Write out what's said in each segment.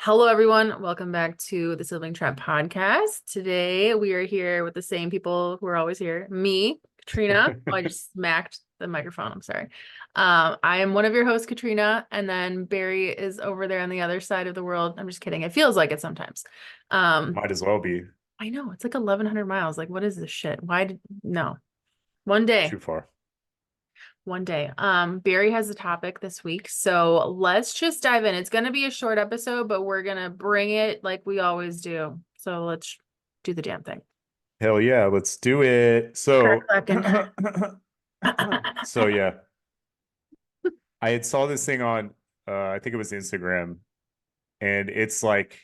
Hello, everyone. Welcome back to the Sibling Trap podcast. Today, we are here with the same people who are always here. Me, Katrina. Oh, I just smacked the microphone. I'm sorry. I am one of your hosts, Katrina, and then Barry is over there on the other side of the world. I'm just kidding. It feels like it sometimes. Might as well be I know it's like 1,100 miles. Like, what is this shit? No. One day. too far. One day. Barry has a topic this week, so let's just dive in. It's gonna be a short episode, but we're gonna bring it like we always do. So let's do the damn thing. Hell yeah, let's do it. Crack-a-lackin'. So yeah, I had saw this thing on I think it was Instagram, and it's like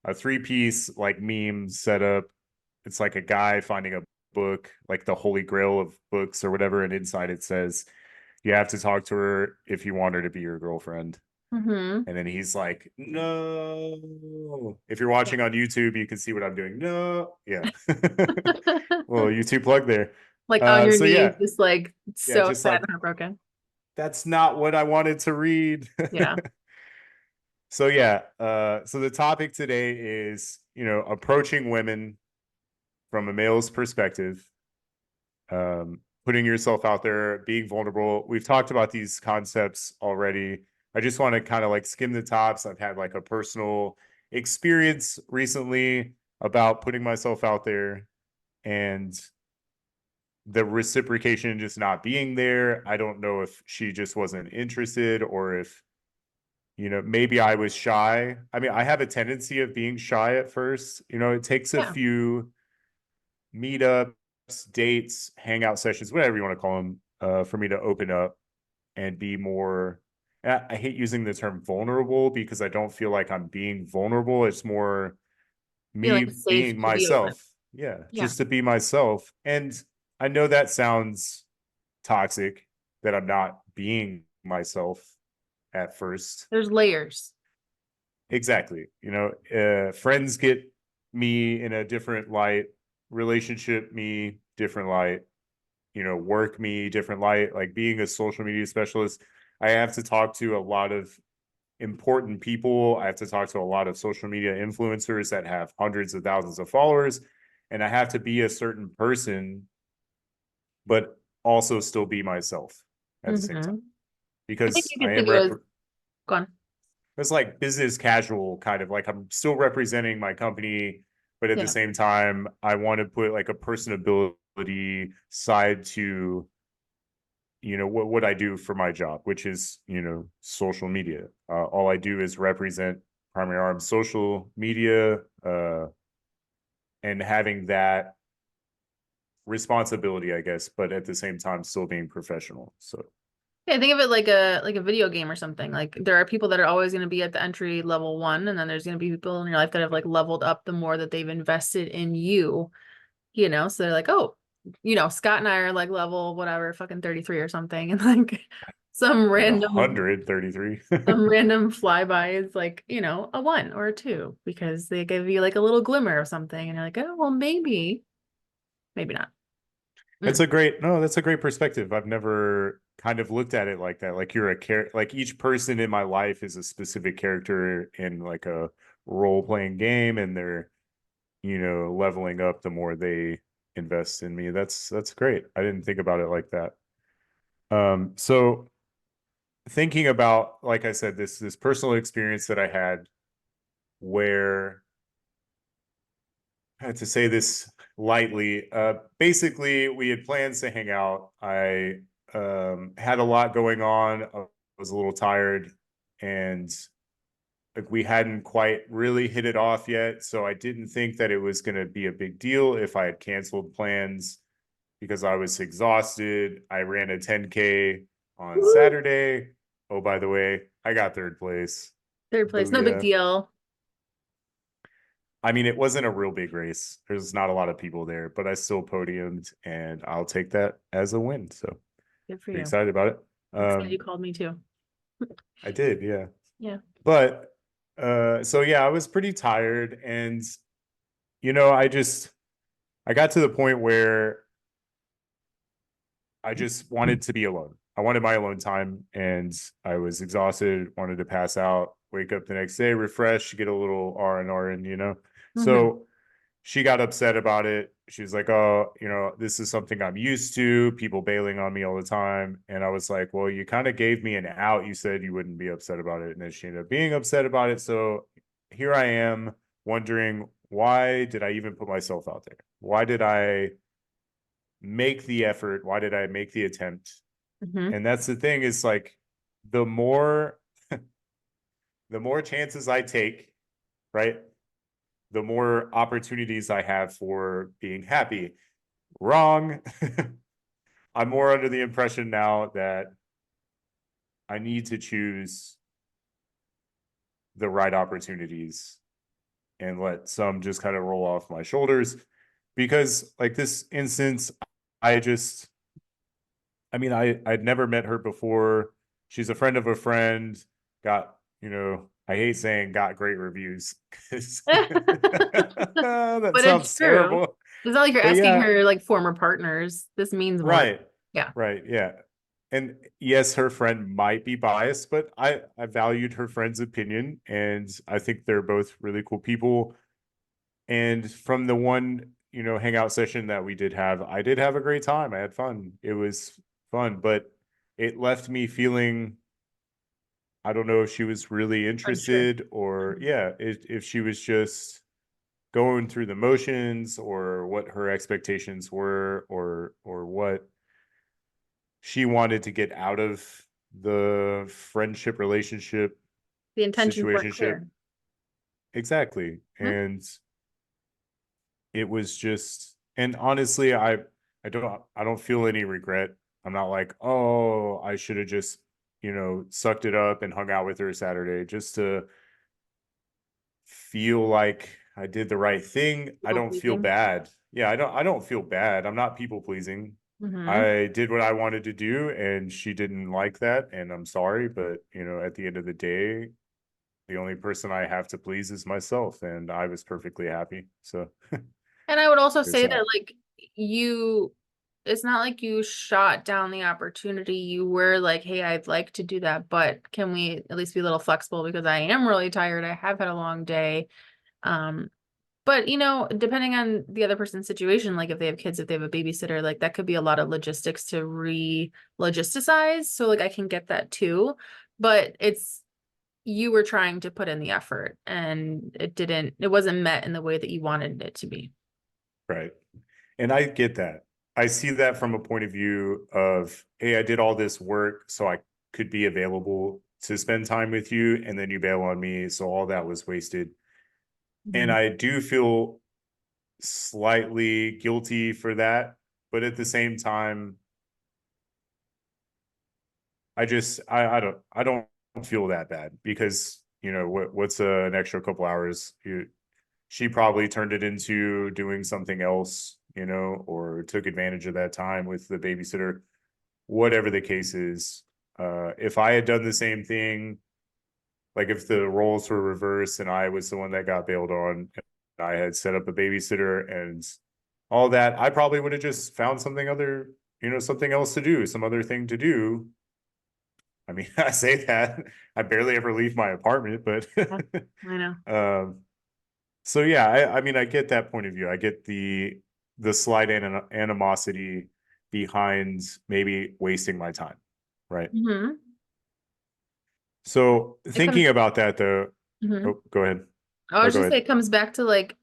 a three-piece like meme setup. It's like a guy finding a book, like the holy grail of books or whatever, and inside it says you have to talk to her if you want her to be your girlfriend. hmm And then he's like, no. If you're watching on YouTube, you can see what I'm doing. No. Yeah. Well, YouTube plug there. Like on your So knees, yeah. just like Yeah, so just sad like and heartbroken. that's not what I wanted to read. Yeah. So yeah, so the topic today is, approaching women from a male's perspective, putting yourself out there, being vulnerable. We've talked about these concepts already. I just want to kind of like skim the tops. I've had like a personal experience recently about putting myself out there and the reciprocation just not being there. I don't know if she just wasn't interested or if, maybe I was shy. I mean, I have a tendency of being shy at first. It takes a Yeah. few meetups, dates, hangout sessions, whatever you want to call them, for me to open up and be more. I hate using the term vulnerable because I don't feel like I'm being vulnerable. It's more Feeling me safe being to be open. myself. Yeah, Yeah. just to be myself. And I know that sounds toxic that I'm not being myself at first. There's layers. Exactly. Friends get me in a different light, relationship me different light, work me different light. Like being a social media specialist, I have to talk to a lot of important people. I have to talk to a lot of social media influencers that have hundreds of thousands of followers. And I have to be a certain person, but also still be myself at the same time hmm I think because you I could think am of it as gone. it's like business casual kind of like I'm still representing my company, but at the Yeah. same time, I want to put like a personability side to what I do for my job, which is social media. All I do is represent Primary Arms social media, and having that responsibility, I guess, but at the same time still being professional. So Yeah, think of it like a video game or something. Like there are people that are always going to be at the entry level one, and then there's going to be people in your life that have like leveled up the more that they've invested in you. So they're like, oh, Scott and I are like level whatever, fucking 33 or something, and like some like random 133. some random flyby is like, a one or a two because they give you like a little glimmer of something, and you're like, oh, well, maybe not. That's Mm. a great no, that's a great perspective. I've never kind of looked at it like that. Like you're a like each person in my life is a specific character in like a role playing game and they're, leveling up the more they invest in me. That's great. I didn't think about it like that. So thinking about, like I said, this personal experience that I had where to say this lightly, basically we had plans to hang out. I had a lot going on. I was a little tired, and like we hadn't quite really hit it off yet. So I didn't think that it was going to be a big deal if I had canceled plans because I was exhausted. I ran a 10K on Woo! Saturday. Oh, by the way, I got third place. Third place, no big Booyah. deal. I mean, it wasn't a real big race. There's not a lot of people there, but I still podiumed, and I'll take that as a win. So Good for pretty you. excited about it. Excited you called me too. I did, yeah. Yeah. But so yeah, I was pretty tired, and I got to the point where I just wanted to be alone. I wanted my alone time, and I was exhausted, wanted to pass out, wake up the next day, refresh, get a little R&R in, you know? Mm-hmm. So she got upset about it. She was like, oh, you know, this is something I'm used to, people bailing on me all the time. And I was like, well, you kind of gave me an out. You said you wouldn't be upset about it. And then she ended up being upset about it. So here I am wondering, why did I even put myself out there? Why did I make the effort? Why did I make the attempt? Mm-hmm. And that's the thing, is like, the more the more chances I take, right, the more opportunities I have for being happy. Wrong. I'm more under the impression now that I need to choose the right opportunities and let some just kind of roll off my shoulders. Because like this instance, I just, I mean, I'd never met her before. She's a friend of a friend, got, you know, I hate saying got great reviews. That But it's sounds true. terrible. It's not like you're But asking yeah, her like former partners. This means more. right. Yeah. Right. Yeah. And yes, her friend might be biased, but I valued her friend's opinion, and I think they're both really cool people. And from the one, you know, hangout session that we did have, I did have a great time. I had fun. It was fun, but it left me feeling, I don't know if she was really Unsure. interested, or Mhm. yeah, if she was just going through the motions, or what her expectations were, or what she wanted to get out of the friendship relationship The intentions weren't situationship. clear. Exactly. Mhm. And it was just, and honestly, I don't feel any regret. I'm not like, oh, I should have just, you know, sucked it up and hung out with her Saturday just to feel like I did the right thing. I People don't feel pleasing. bad. Yeah, I don't feel bad. I'm not people pleasing. Mm-hmm. I did what I wanted to do, and she didn't like that, and I'm sorry, but you know, at the end of the day, the only person I have to please is myself, and I was perfectly happy. So And I would also there's say that that. like you, it's not like you shot down the opportunity. You were like, hey, I'd like to do that, but can we at least be a little flexible because I am really tired. I have had a long day. Um, but you know, depending on the other person's situation, like if they have kids, if they have a babysitter, like that could be a lot of logistics to re-logisticize. So like I can get that too. But it's you were trying to put in the effort and it wasn't met in the way that you wanted it to be. Right. And I get that. I see that from a point of view of, hey, I did all this work so I could be available to spend time with you, and then you bail on me, so all that was wasted. And Mhm. I do feel slightly guilty for that, but at the same time, I don't feel that bad, because you know what's an extra couple hours? She probably turned it into doing something else, you know, or took advantage of that time with the babysitter, whatever the case is. If I had done the same thing, like if the roles were reversed and I was the one that got bailed on, and I had set up a babysitter and all that, I probably would have just found something other, you know, something else to do, some other thing to do. I mean, I say that I barely ever leave my apartment, but Yeah, I know. um, so yeah, I mean, I get that point of view. I get the slight animosity behind maybe wasting my time, right? Hmm. So It comes, thinking about that though, mhm. oh, go ahead. I Oh, was go just say ahead. it comes back to like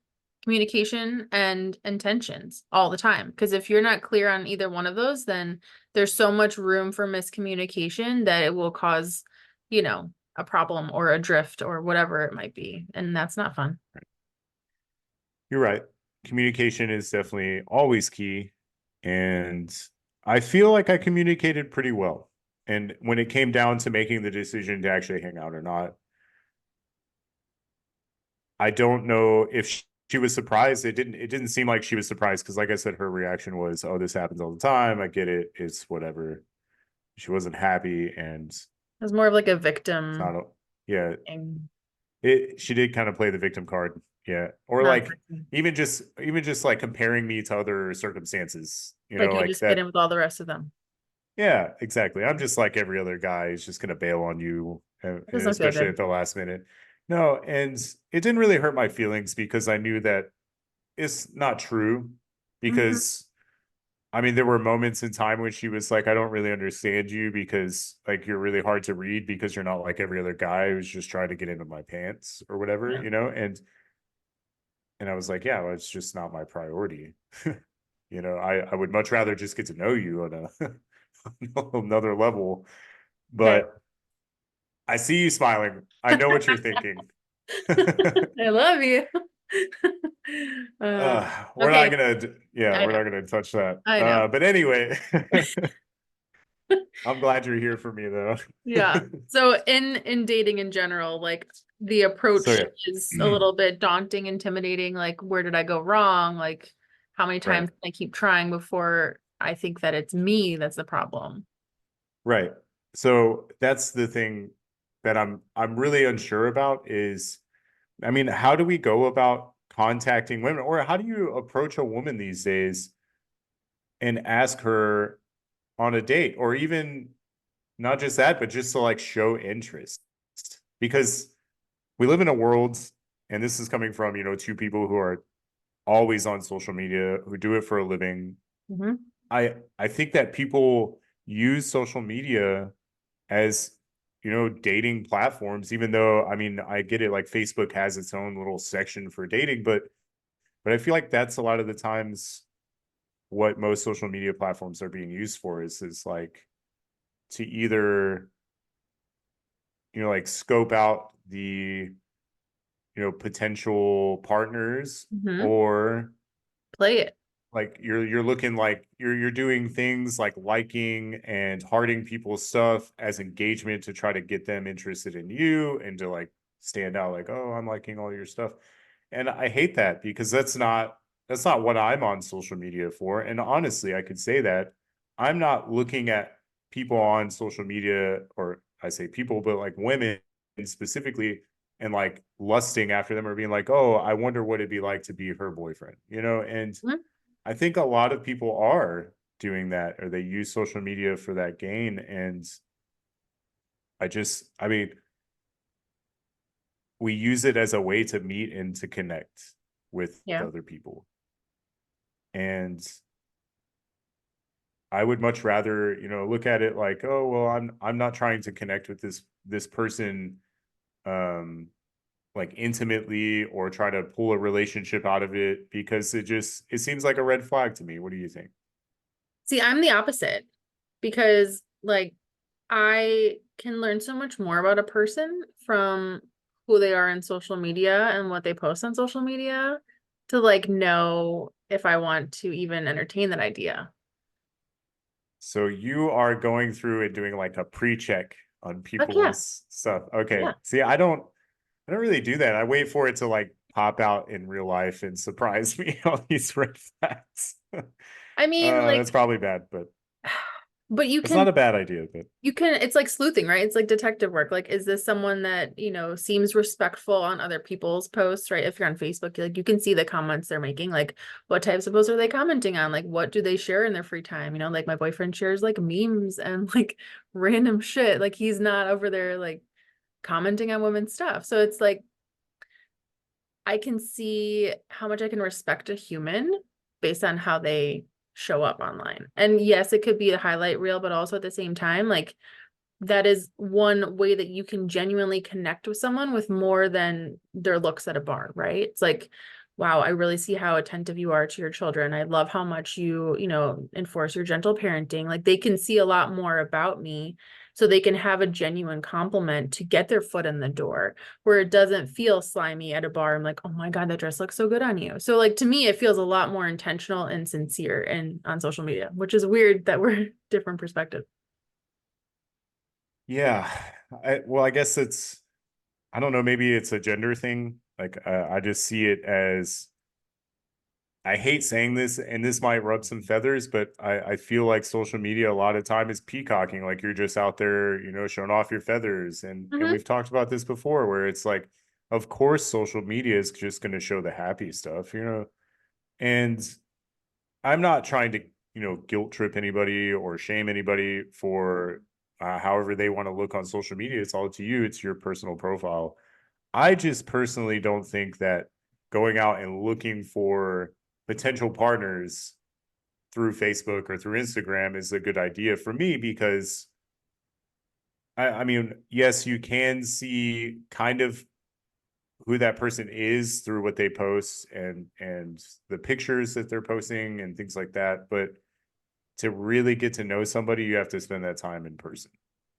communication and intentions all the time. Because if you're not clear on either one of those, then there's so much room for miscommunication that it will cause, you know, a problem or a drift or whatever it might be. And that's not fun. You're right. Communication is definitely always key, and I feel like I communicated pretty well. And when it came down to making the decision to actually hang out or not, I don't know if she was surprised. It didn't seem like she was surprised, because like I said, her reaction was, "Oh, this happens all the time. I get it. It's whatever." She wasn't happy, and It was more of like a it's victim not a, yeah, thing, it she did kind of play the victim card. Yeah. Or not a like victim. even just like comparing me to other circumstances, you Like know, you like just fit in that. with all the rest of them. Yeah, exactly. I'm just like every other guy who's just gonna bail on you, It and doesn't feel especially good. at the last minute. No, and it didn't really hurt my feelings because I knew that it's not true. Hmm. Because I mean, there were moments in time when she was like, "I don't really understand you because like you're really hard to read because you're not like every other guy who's just trying to get into my pants or whatever, Yeah. you know?" And I was like, "Yeah, well, it's just not my priority." I would much rather just get to know you on another level. Okay. But I see you smiling. I know what you're thinking. I love you. Uh, We're not okay. gonna, yeah, I we're know. not gonna touch that. I know. But anyway, I'm glad you're here for me though. Yeah. So in dating in general, like the So approach is a yeah, little bit daunting, intimidating. Like, where did I go wrong? Like, how many right, times can I keep trying before I think that it's me that's the problem? right. So that's the thing that I'm really unsure about is, I mean, how do we go about contacting women, or how do you approach a woman these days and ask her on a date, or even not just that, but just to like show interest? Because we live in a world, and this is coming from, two people who are always on social media, who do it for a living. Hmm. I think that people use social media as, dating platforms, even though, I mean, I get it, like Facebook has its own little section for dating, but I feel like that's a lot of the times what most social media platforms are being used for is like to either, like scope out the, potential partners, Hmm. or Play it. like you're looking like you're doing things like liking and hearting people's stuff as engagement to try to get them interested in you and to like stand out, like, oh, I'm liking all your stuff. And I hate that because that's not what I'm on social media for. And honestly, I could say that I'm not looking at people on social media, or I say people, but like women specifically, and like lusting after them or being like, oh, I wonder what it'd be like to be her boyfriend, and Mhm. I think a lot of people are doing that, or they use social media for that gain. And I mean, we use it as a way to meet and to connect with Yeah. other people. And I would much rather, look at it like, oh, well, I'm not trying to connect with this person um like intimately, or try to pull a relationship out of it, because it seems like a red flag to me. What do you think? See, I'm the opposite because like I can learn so much more about a person from who they are in social media and what they post on social media to like know if I want to even entertain that idea. So you are going through and doing like a pre-check on Heck yeah. people's stuff. Okay. Yeah. See, I don't really do that. I wait for it to like pop out in real life and surprise me on these red flags. I mean, That's like, probably bad, but but it's not a bad idea. But it's like sleuthing, right? It's like detective work. Like, is this someone that, seems respectful on other people's posts, right? If you're on Facebook, like you can see the comments they're making. Like, what types of posts are they commenting on? Like, what do they share in their free time? Like my boyfriend shares like memes and like random shit. Like he's not over there like commenting on women's stuff. So it's like I can see how much I can respect a human based on how they show up online. And yes, it could be a highlight reel, but also at the same time, like that is one way that you can genuinely connect with someone with more than their looks at a bar, right? It's like, wow, I really see how attentive you are to your children. I love how much you enforce your gentle parenting. Like they can see a lot more about me so they can have a genuine compliment to get their foot in the door where it doesn't feel slimy at a bar. I'm like, oh my God, that dress looks so good on you. So like to me, it feels a lot more intentional and sincere and on social media, which is weird that we're different perspectives. yeah, well, I guess I don't know, maybe it's a gender thing. Like, I just see it as, I hate saying this, and this might rub some feathers, but I feel like social media a lot of time is peacocking. Like you're just out there, showing off your feathers. And Mhm. we've talked about this before, where it's like, of course, social media is just going to show the happy stuff. And I'm not trying to guilt trip anybody or shame anybody for however they want to look on social media. It's all up to you. It's your personal profile. I just personally don't think that going out and looking for potential partners through Facebook or through Instagram is a good idea for me, because I mean, yes, you can see kind of who that person is through what they post and the pictures that they're posting and things like that. But to really get to know somebody, you have to spend that time in person.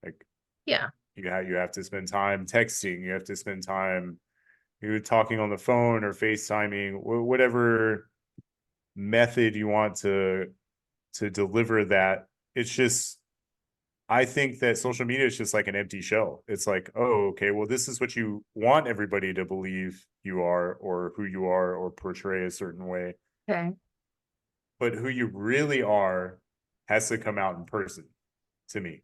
Like, Yeah. you have to spend time texting. You have to spend time talking on the phone or FaceTiming, whatever method you want to deliver that. It's just, I think that social media is just like an empty shell. It's like, oh, okay, well, this is what you want everybody to believe you are, or who you are, or portray a certain way. Okay. But who you really are has to come out in person to me. I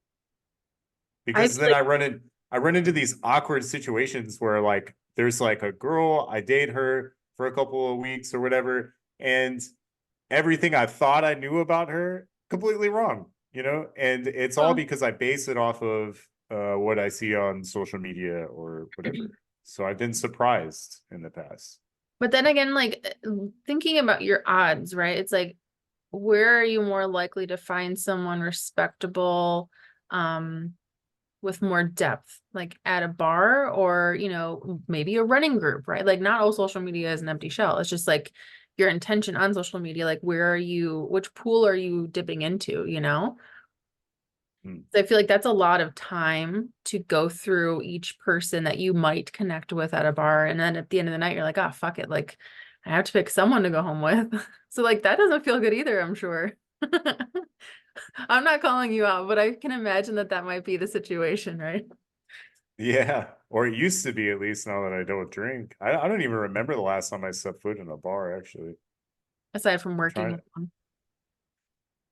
Because feel then like, I run into these awkward situations where like there's like a girl, I date her for a couple of weeks or whatever, and everything I thought I knew about her, completely wrong, and it's all well, because I base it off of what I see on social media or whatever. So I've been surprised in the past. but then again, like thinking about your odds, right? It's like, where are you more likely to find someone respectable, um, with more depth, like at a bar or, maybe a running group, right? Like not all social media is an empty shell. It's just like your intention on social media, like which pool are you dipping into? Hmm. So I feel like that's a lot of time to go through each person that you might connect with at a bar. And then at the end of the night, you're like, oh, fuck it. Like I have to pick someone to go home with. So like that doesn't feel good either, I'm sure. I'm not calling you out, but I can imagine that that might be the situation, right? Yeah, or it used to be, at least now that I don't drink. I don't even remember the last time I set foot in a bar, actually. Aside from I'm working trying. in one.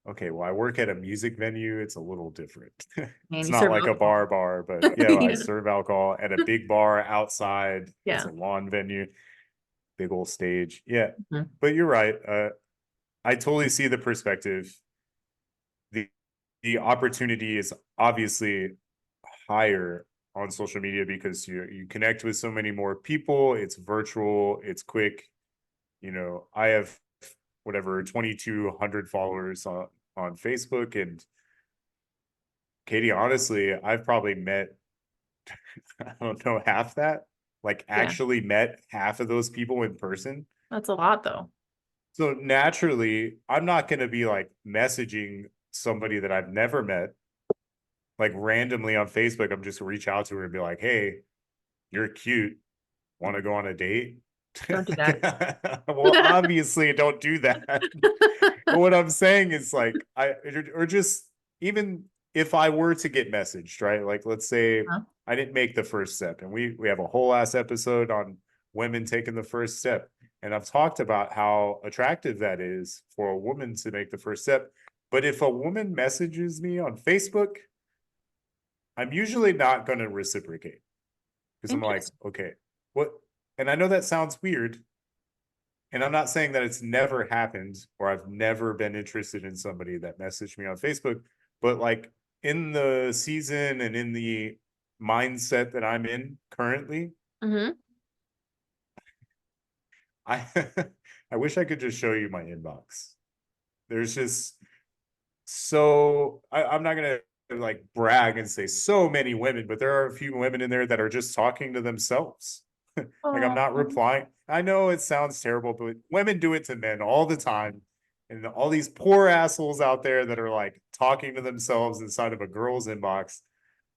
Okay, well, I work at a music venue. It's a little different. And It's you not serve like a alcohol. bar, but yeah, I Yeah. serve alcohol at a big bar outside. It's Yeah. a lawn venue, big old stage. Yeah, Mhm. but you're right. I totally see the perspective. The the opportunity is obviously higher on social media because you connect with so many more people. It's virtual, it's quick. I have whatever 2,200 followers on Facebook, and Katie, honestly, I've probably met I don't know, half that, like Yeah. actually met half of those people in person. That's a lot though. So naturally, I'm not going to be like messaging somebody that I've never met, like randomly on Facebook. I'm just reach out to her and be like, hey, you're cute. Want to go on a date? Don't do that. Well, obviously, don't do that. But what I'm saying is like, or just even if I were to get messaged, right? Like, let's say Huh? I didn't make the first step, and we have a whole ass episode on women taking the first step. And I've talked about how attractive that is for a woman to make the first step. But if a woman messages me on Facebook, I'm usually not going to reciprocate, because I'm like, Interesting. okay, what? And I know that sounds weird, and I'm not saying that it's never happened or I've never been interested in somebody that messaged me on Facebook, but like in the season and in the mindset that I'm in currently, Hmm. I I wish I could just show you my inbox. There's just I'm not gonna like brag and say so many women, but there are a few women in there that are just talking to themselves. Like, I'm not Oh, replying. I know it sounds terrible, but women do it to men all the time. And all these poor assholes out there that are like talking to themselves inside of a girl's inbox.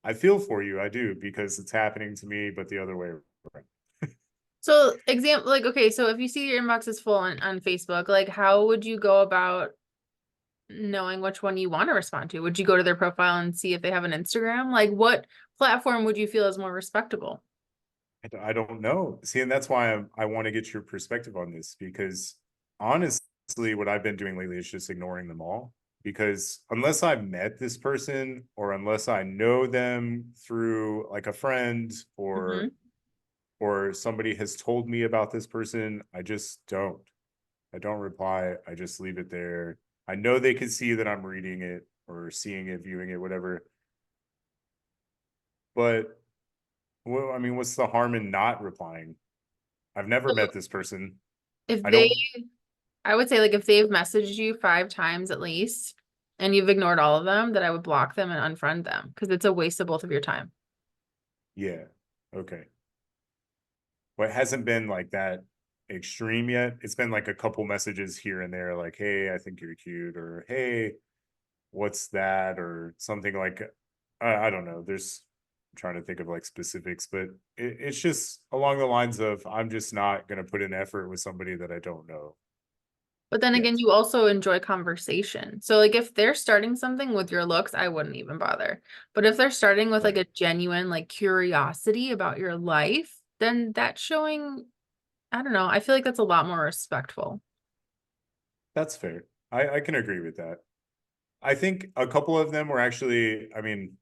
I feel for you. I do, because it's happening to me, but the other way around. so example, like, okay, so if you see your inbox is full on Facebook, like how would you go about knowing which one you want to respond to? Would you go to their profile and see if they have an Instagram? Like what platform would you feel is more respectable? I don't know. See, and that's why I want to get your perspective on this, because honestly, what I've been doing lately is just ignoring them all. Because unless I've met this person or unless I know them through like a friend Hmm. or somebody has told me about this person, I just don't. I don't reply. I just leave it there. I know they can see that I'm reading it or seeing it, viewing it, whatever. But well, I mean, what's the harm in not replying? I've never So met this person. if I they, don't, I would say like if they've messaged you 5 times at least and you've ignored all of them, that I would block them and unfriend them because it's a waste of both of your time. yeah. Okay. Well, it hasn't been like that extreme yet. It's been like a couple messages here and there, like, hey, I think you're cute, or hey, what's that, or something like I don't know. I'm trying to think of like specifics, but it's just along the lines of I'm just not gonna put in effort with somebody that I don't know But then again, yet. you also enjoy conversation. So like if they're starting something with your looks, I wouldn't even bother. But if they're starting with like Right. a genuine like curiosity about your life, then that's showing, I don't know, I feel like that's a lot more respectful. That's fair. I can agree with that. I think a couple of them were actually, I mean,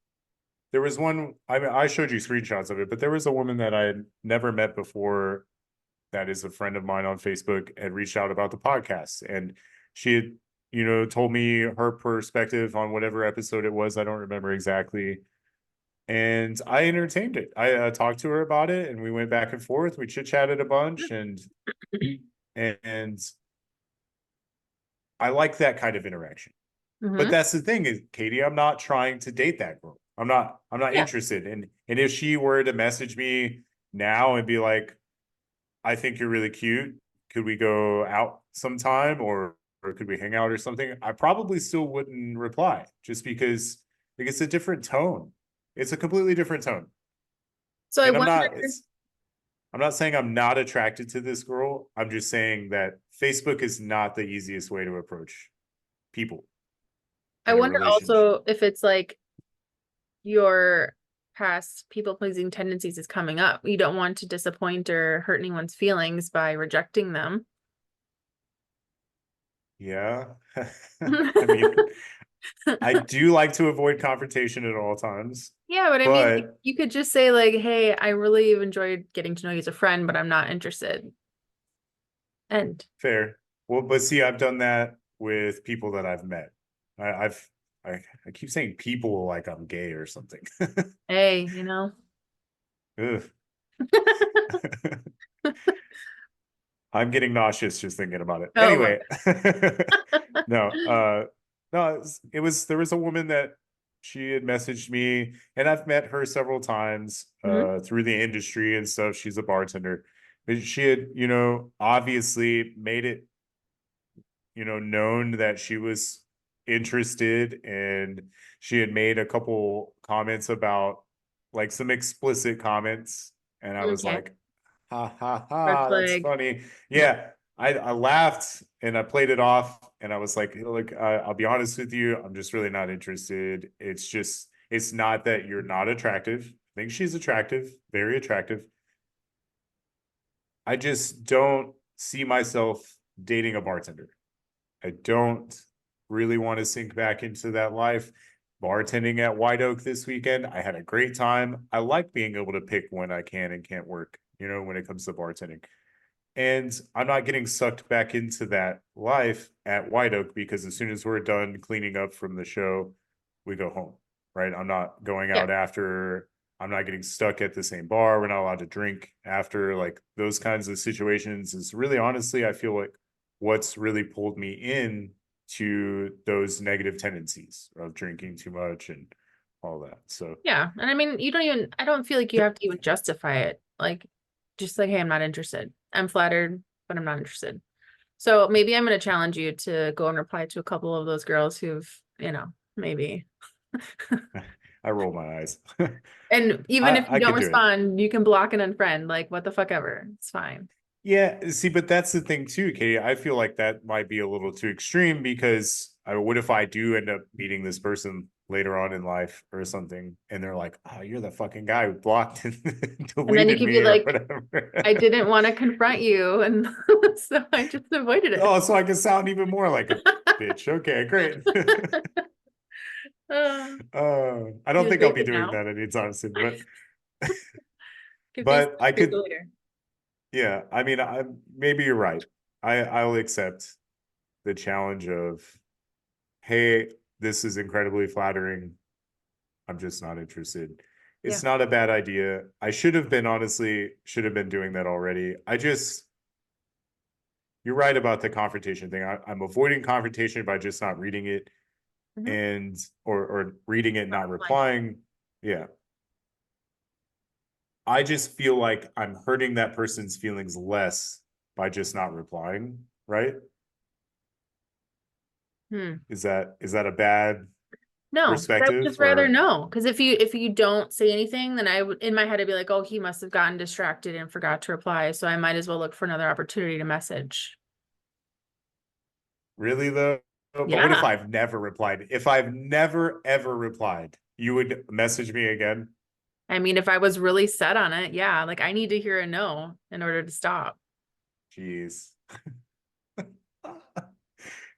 there was one, I mean, I showed you screenshots of it, but there was a woman that I had never met before that is a friend of mine on Facebook had reached out about the podcast. And she had, told me her perspective on whatever episode it was. I don't remember exactly. And I entertained it. I talked to her about it and we went back and forth. We chit chatted a bunch and I like that kind of interaction. But Hmm. that's the thing is, Katie, I'm not trying to date that girl. I'm not Yeah. interested. And if she were to message me now and be like, I think you're really cute. Could we go out sometime or could we hang out or something? I probably still wouldn't reply just because like it's a different tone. It's a completely different tone. So I And wonder, I'm not saying I'm not attracted to this girl. I'm just saying that Facebook is not the easiest way to approach people I in a wonder relationship. also if it's like your past people pleasing tendencies is coming up. You don't want to disappoint or hurt anyone's feelings by rejecting them. Yeah. I mean, I do like to avoid confrontation at all times, Yeah, but I mean, like, but you could just say like, "Hey, I really have enjoyed getting to know you as a friend, but I'm not interested." And fair. Well, but see, I've done that with people that I've met. I've I keep saying people like I'm gay or something. hey, you know. Ugh. I'm getting nauseous just thinking about it. Oh my Anyway, no, no, there was a woman that she had messaged me, and I've met her several times God. through the industry and stuff. She's a bartender. But she had, obviously made it, known that she was interested, and she had made a couple comments about like some explicit comments, and I was Okay. like, ha ha Red ha, that's flag. funny. Yeah. Yeah, I laughed and I played it off, and I was like, look, I'll be honest with you, I'm just really not interested. It's not that you're not attractive. I think she's attractive, very attractive. I just don't see myself dating a bartender. I don't really want to sink back into that life. Bartending at White Oak this weekend, I had a great time. I like being able to pick when I can and can't work, when it comes to bartending. And I'm not getting sucked back into that life at White Oak because as soon as we're done cleaning up from the show, we go home, right? I'm not going Yeah. out after. I'm not getting stuck at the same bar. We're not allowed to drink after. Like those kinds of situations is really honestly, I feel like what's really pulled me in to those negative tendencies of drinking too much and all that. So Yeah. And I mean, I don't feel like you have to even justify it. Like, just like, hey, I'm not interested. I'm flattered, but I'm not interested. So maybe I'm going to challenge you to go and reply to a couple of those girls who've, maybe. I roll my eyes. And even if you I don't could do it. respond, you can block and unfriend. Like, what the fuck ever. It's fine. Yeah, see, but that's the thing too, Katie. I feel like that might be a little too extreme because what if I do end up meeting this person later on in life or something, and they're like, "Oh, you're the fucking guy who blocked and And then you deleted could be me or like, I whatever." didn't want to confront you. And so I just avoided it. Oh, so I can sound even more like a bitch. Okay, great. Uh, I don't you think I'll take be it doing now. that anytime soon, but Could face but I it could, later. yeah. I mean, maybe you're right. I'll accept the challenge of hey, this is incredibly flattering. I'm just not interested. Yeah. It's not a bad idea. I should have been honestly, should have been doing that already. You're right about the confrontation thing. I'm avoiding confrontation by just not reading it Mhm. and or reading it, Not not replying. replying. Yeah. I just feel like I'm hurting that person's feelings less by just not replying, right? Hmm. Is that a bad No, 'cause I would perspective just rather or know. Because if you don't say anything, then I would in my head I'd be like, oh, he must have gotten distracted and forgot to reply. So I might as well look for another opportunity to message. really though? But what if Yeah. I've never replied? If I've never ever replied, you would message me again? I mean, if I was really set on it, yeah, like I need to hear a no in order to stop. Jeez.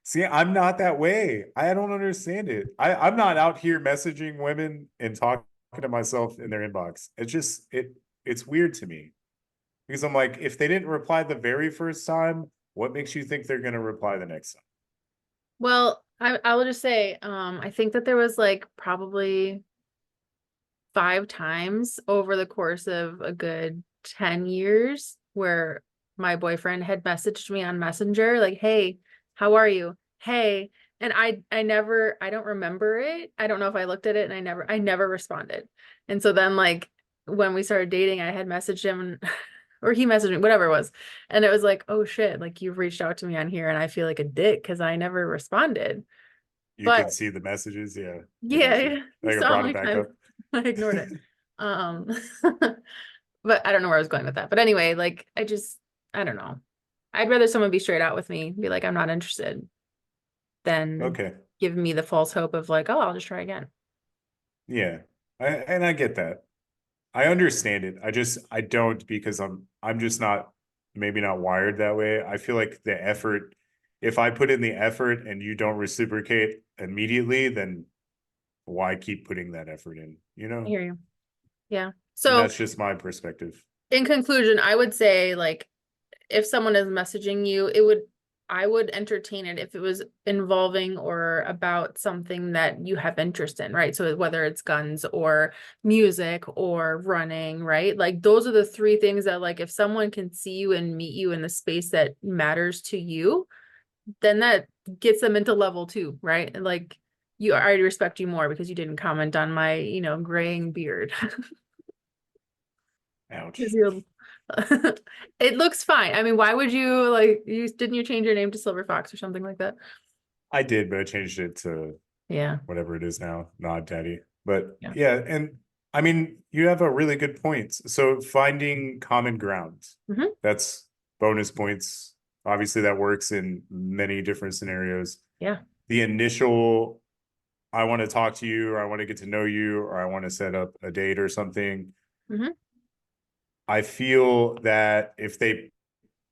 See, I'm not that way. I don't understand it. I'm not out here messaging women and talking to myself in their inbox. It's weird to me because I'm like, if they didn't reply the very first time, what makes you think they're gonna reply the next time? Well, I will just say, I think that there was like probably 5 times over the course of a good 10 years where my boyfriend had messaged me on Messenger, like, hey, how are you? Hey. And I don't remember it. I don't know if I looked at it and I never responded. And so then like when we started dating, I had messaged him or he messaged me, whatever it was. And it was like, oh shit, like you've reached out to me on here and I feel like a dick because I never responded. You But could see the messages. Yeah, I got you. yeah, he I saw brought my it back time. up. I ignored it. Um, but I don't know where I was going with that. But anyway, like I don't know. I'd rather someone be straight out with me, be like, I'm not interested, than Okay. give me the false hope of like, oh, I'll just try again. Yeah. And I get that. I understand it. I don't because I'm just not maybe not wired that way. I feel like the effort, if I put in the effort and you don't reciprocate immediately, then why keep putting that effort in, you I know? hear you. Yeah. And So that's just my perspective. in conclusion, I would say like if someone is messaging you, I would entertain it if it was involving or about something that you have interest in, right? So whether it's guns or music or running, right? Like those are the three things that like if someone can see you and meet you in the space that matters to you, then that gets them into level two, right? And like you I already respect you more because you didn't comment on my, graying beard. Because Ouch. you it looks fine. I mean, why would you like didn't you change your name to Silver Fox or something like that? I did, but I changed it to Yeah. whatever it is now, Nod Daddy. But Yeah. yeah, and I mean, you have a really good point. So finding common ground, Hmm. that's bonus points. Obviously, that works in many different scenarios. Yeah. The initial, I want to talk to you, or I want to get to know you, or I want to set up a date or something. Hmm. I feel that if they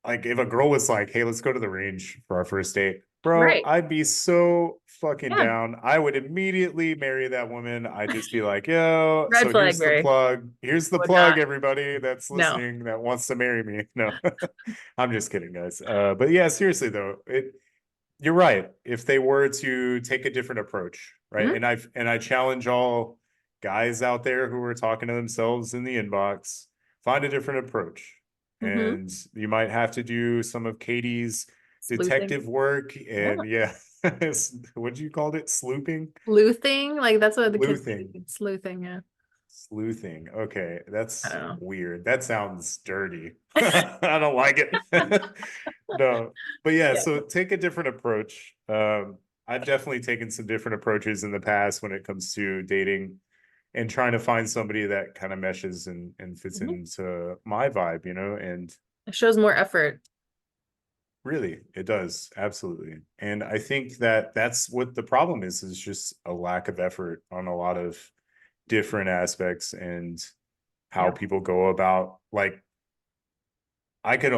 like if a girl was like, "Hey, let's go to the range for our first date," bro, Right. I'd be so fucking Yeah. down. I would immediately marry that woman. I'd just be like, "Yo, Red so flag, here's the Barry. plug. Here's the Would not. plug, everybody that's No. listening that wants to marry me." No, I'm just kidding, guys. But yeah, seriously though, you're right. If they were to take a different approach, right? Hmm. And I challenge all guys out there who are talking to themselves in the inbox, find a different approach. Hmm. And you might have to do some of Katie's Sleuthing. detective work Yeah. and yeah, what you called it? Slooping? Sleuthing. Like that's what the kids Sleuthing. say. Sleuthing. Yeah. Sleuthing. Okay, I that's don't weird. That sounds dirty. I don't like it. No, but yeah, know. so take a different approach. I've definitely taken some different approaches in the past when it comes to dating and trying to find somebody that kind of meshes and fits Yeah. into my vibe, and It shows more effort. really it does absolutely. And I think that that's what the problem is just a lack of effort on a lot of different aspects and how Yeah. people go about like I could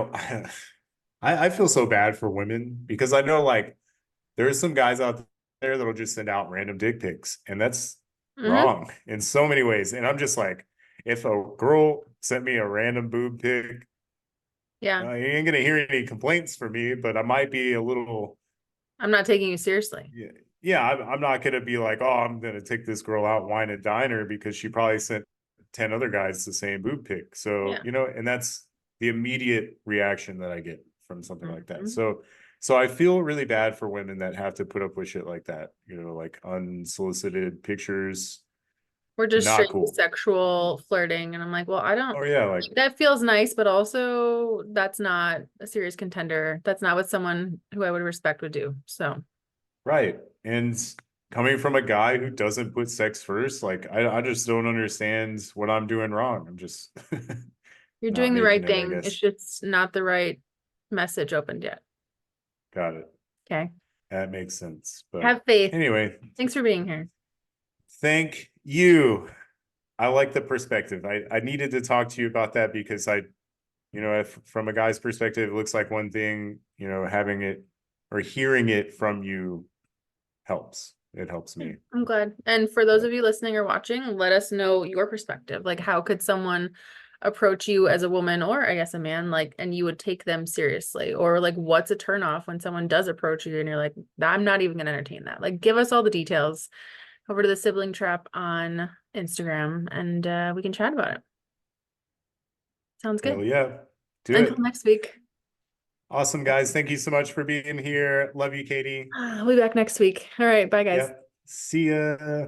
I feel so bad for women because I know like there's some guys out there that'll just send out random dick pics and that's Hmm. wrong in so many ways. And I'm just like, if a girl sent me a random boob pic, Yeah. you ain't gonna hear any complaints from me, but I might be a little I'm not taking you seriously. yeah, yeah, I'm not gonna be like, oh, I'm gonna take this girl out, wine and dine her because she probably sent 10 other guys the same boob pic. So, Yeah. and that's the immediate reaction that I get from something like that. Mhm. So I feel really bad for women that have to put up with shit like that, like unsolicited pictures. We're just Not straight cool. sexual flirting. And I'm like, well, I don't, Oh yeah, like that feels nice, but also that's not a serious contender. That's not what someone who I would respect would do. So right. And coming from a guy who doesn't put sex first, like I just don't understand what I'm doing wrong. I'm just you're not doing the making right it, I thing. It's guess. just not the right message opened yet. Got it. Okay. That makes sense. But Have faith. anyway, Thanks for being here. thank you. I like the perspective. I needed to talk to you about that because if from a guy's perspective, it looks like one thing, having it or hearing it from you helps. It helps me. I'm glad. And for those But of you listening or watching, let us know your perspective. Like, how could someone approach you as a woman or I guess a man, like, and you would take them seriously? Or like, what's a turnoff when someone does approach you and you're like, I'm not even gonna entertain that. Like, give us all the details over to the Sibling Trap on Instagram and we can chat about it. Sounds hell good. yeah, do Until it. next week. Awesome, guys. Thank you so much for being here. Love you, Katie. I'll be back next week. All right. Bye, guys. Yep. See ya.